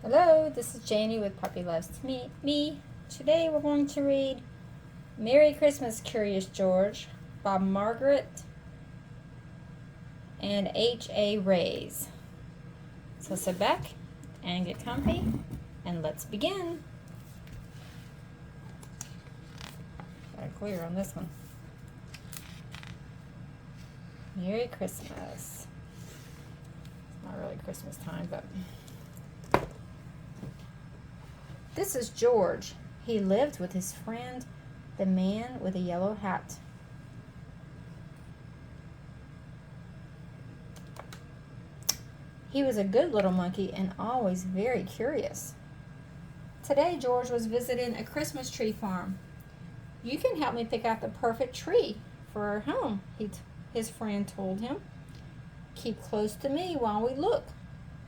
Hello, this is Janie with Puppy Loves Me. Today we're going to read Merry Christmas, Curious George by Margret and H.A. Reys. So sit back and get comfy and let's begin. Gotta clear on this one. Merry Christmas. It's not really Christmas time, but this is George. He lived with his friend, the man with a yellow hat. He was a good little monkey and always very curious. Today, George was visiting a Christmas tree farm. "You can help me pick out the perfect tree for our home," his friend told him. "Keep close to me while we look."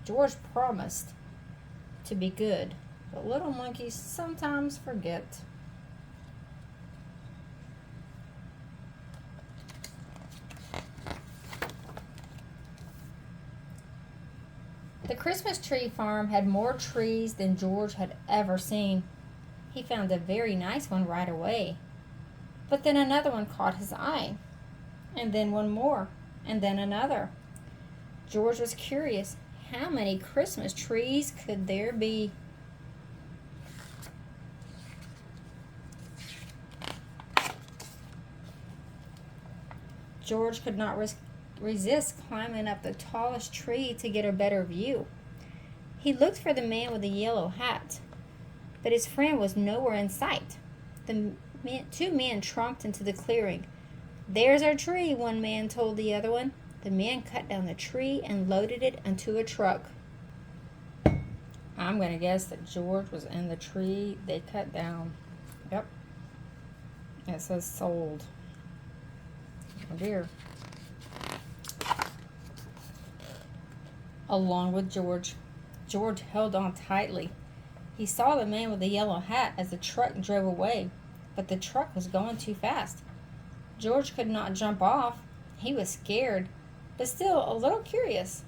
George promised to be good, but little monkeys sometimes forget. The Christmas tree farm had more trees than George had ever seen. He found a very nice one right away. But then another one caught his eye, and then one more, and then another. George was curious. How many Christmas trees could there be? George could not resist climbing up the tallest tree to get a better view. He looked for the man with the yellow hat, but his friend was nowhere in sight. Two men tromped into the clearing. "There's our tree," one man told the other one. The man cut down the tree and loaded it into a truck. I'm going to guess that George was in the tree they cut down. Yep. It says sold. Oh dear. Along with George. George held on tightly. He saw the man with the yellow hat as the truck drove away, but the truck was going too fast. George could not jump off. He was scared, but still a little curious.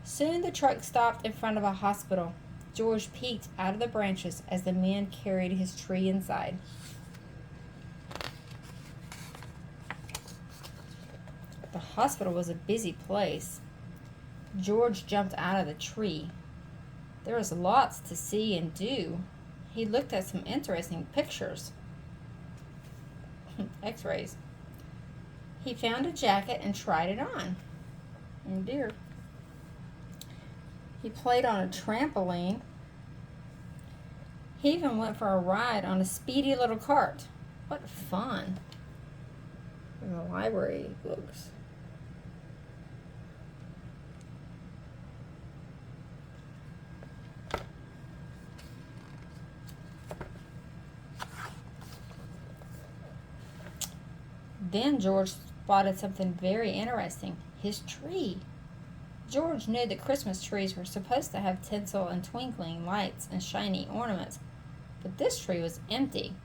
Soon the truck stopped in front of a hospital. George peeked out of the branches as the man carried his tree inside. The hospital was a busy place. George jumped out of the tree. There was lots to see and do. He looked at some interesting pictures. X-rays. He found a jacket and tried it on. Oh dear. He played on a trampoline. He even went for a ride on a speedy little cart. What fun. The library books. Then George spotted something very interesting. His tree. George knew that Christmas trees were supposed to have tinsel and twinkling lights and shiny ornaments, but this tree was empty.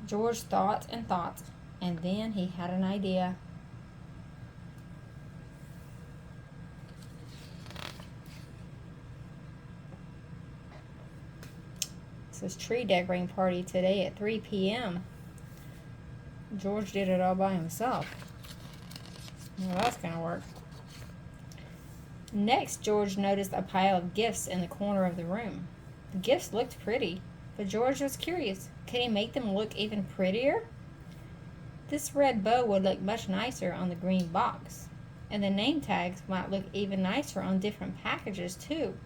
George thought and thought, and then he had an idea. It says tree decorating party today at 3 p.m. George did it all by himself. Well, that's gonna work. Next, George noticed a pile of gifts in the corner of the room. The gifts looked pretty, but George was curious. Could he make them look even prettier? This red bow would look much nicer on the green box, and the name tags might look even nicer on different packages too.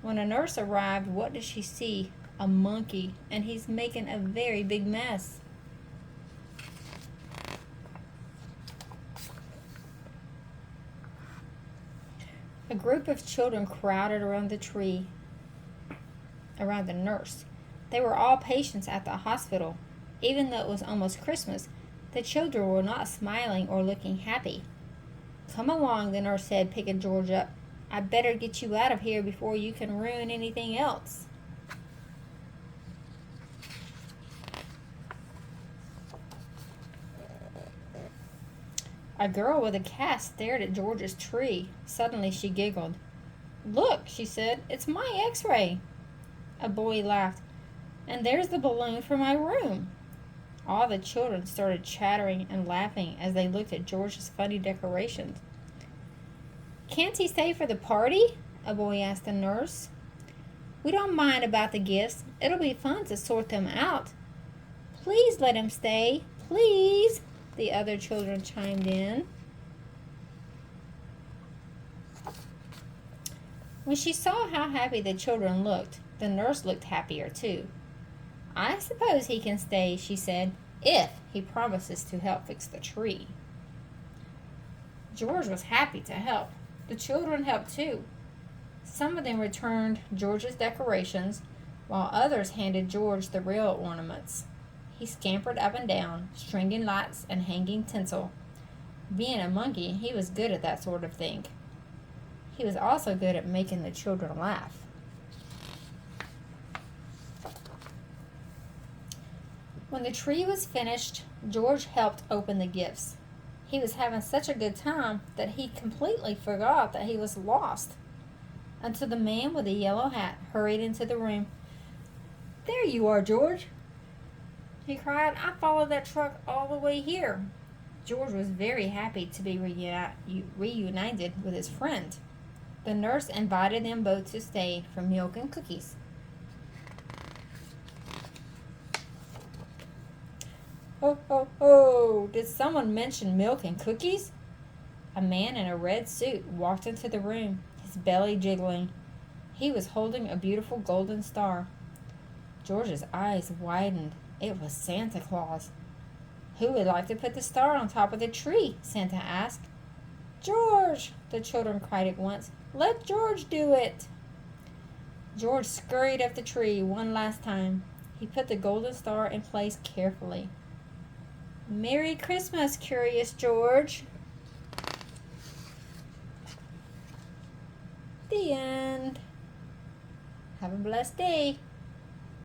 When a nurse arrived, what did she see? A monkey, and he's making a very big mess. A group of children crowded around the tree, around the nurse. They were all patients at the hospital. Even though it was almost Christmas, the children were not smiling or looking happy. "Come along," the nurse said, picking George up. "I'd better get you out of here before you can ruin anything else." A girl with a cat stared at George's tree. Suddenly she giggled. Look, she said, it's my x-ray. A boy laughed. And there's the balloon for my room. All the children started chattering and laughing as they looked at George's funny decorations. Can't he stay for the party? A boy asked the nurse. We don't mind about the gifts. It'll be fun to sort them out. Please let him stay. Please, the other children chimed in. When she saw how happy the children looked, the nurse looked happier too. I suppose he can stay, she said, if he promises to help fix the tree. George was happy to help. The children helped too. Some of them returned George's decorations, while others handed George the real ornaments. He scampered up and down, stringing lights and hanging tinsel. Being a monkey, he was good at that sort of thing. He was also good at making the children laugh. When the tree was finished, George helped open the gifts. He was having such a good time that he completely forgot that he was lost, until the man with the yellow hat hurried into the room. There you are, George, he cried. I followed that truck all the way here. George was very happy to be reunited with his friend. The nurse invited them both to stay for milk and cookies. Ho, ho, ho! Did someone mention milk and cookies? A man in a red suit walked into the room, his belly jiggling. He was holding a beautiful golden star. George's eyes widened. It was Santa Claus. Who would like to put the star on top of the tree? Santa asked. George! The children cried at once. Let George do it! George scurried up the tree one last time. He put the golden star in place carefully. Merry Christmas, Curious George. The end. Have a blessed day.